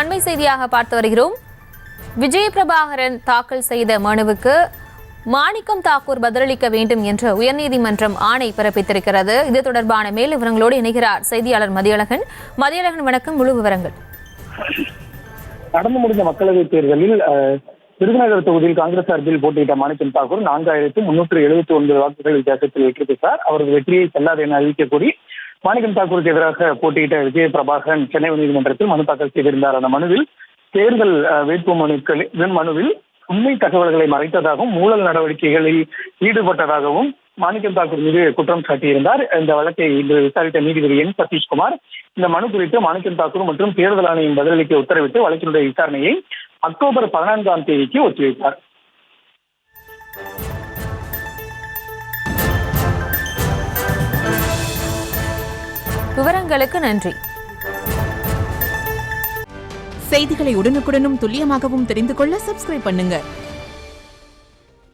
அண்மை செய்தியாக பார்த்து வருகிறோம். விஜய் பிரபாகரன் தாக்கல் செய்த மனுவுக்கு மாணிக்கம் தாக்கூர் பதிலளிக்க வேண்டும் என்று உயர்நீதிமன்றம் ஆணை பிறப்பித்திருக்கிறது. இது தொடர்பான மேல் விவரங்களோடு இணைகிறார் செய்தியாளர் மதியழகன். வணக்கம். முழு விவரங்கள். நடந்து முடிந்த மக்களவைத் தேர்தலில் விருதுநகர் தொகுதியில் காங்கிரஸ் சார்பில் போட்டியிட்ட மாணிக்கம் தாக்கூர் 4379 வாக்குகள் வித்தியாசத்தில் வெற்றி பெற்றார். அவரது வெற்றியை செல்லாது என அறிவிக்க கோரி மாணிக்கம் தாக்கூருக்கு எதிராக போட்டியிட்ட விஜய் பிரபாகரன் சென்னை உயர்நீதிமன்றத்தில் மனு தாக்கல் செய்திருந்தார். அந்த மனுவில் தேர்தல் வேட்பு மனுவில் உண்மை தகவல்களை மறைத்ததாகவும் ஊழல் நடவடிக்கைகளில் ஈடுபட்டதாகவும் மாணிக்கம் தாக்கூர் மீது குற்றம் சாட்டியிருந்தார். இந்த வழக்கை இன்று விசாரித்த நீதிபதி என் சதீஷ்குமார் இந்த மனு குறித்து மாணிக்கம் தாக்கூர் மற்றும் தேர்தல் ஆணையம் பதிலளிக்க உத்தரவிட்டு வழக்கினுடைய விசாரணையை அக்டோபர் 14ஆம் தேதிக்கு ஒத்திவைத்தார். விவரங்களுக்கு நன்றி. செய்திகளை உடனுக்குடனும் துல்லியமாகவும் தெரிந்து கொள்ள சப்ஸ்கிரைப் பண்ணுங்க.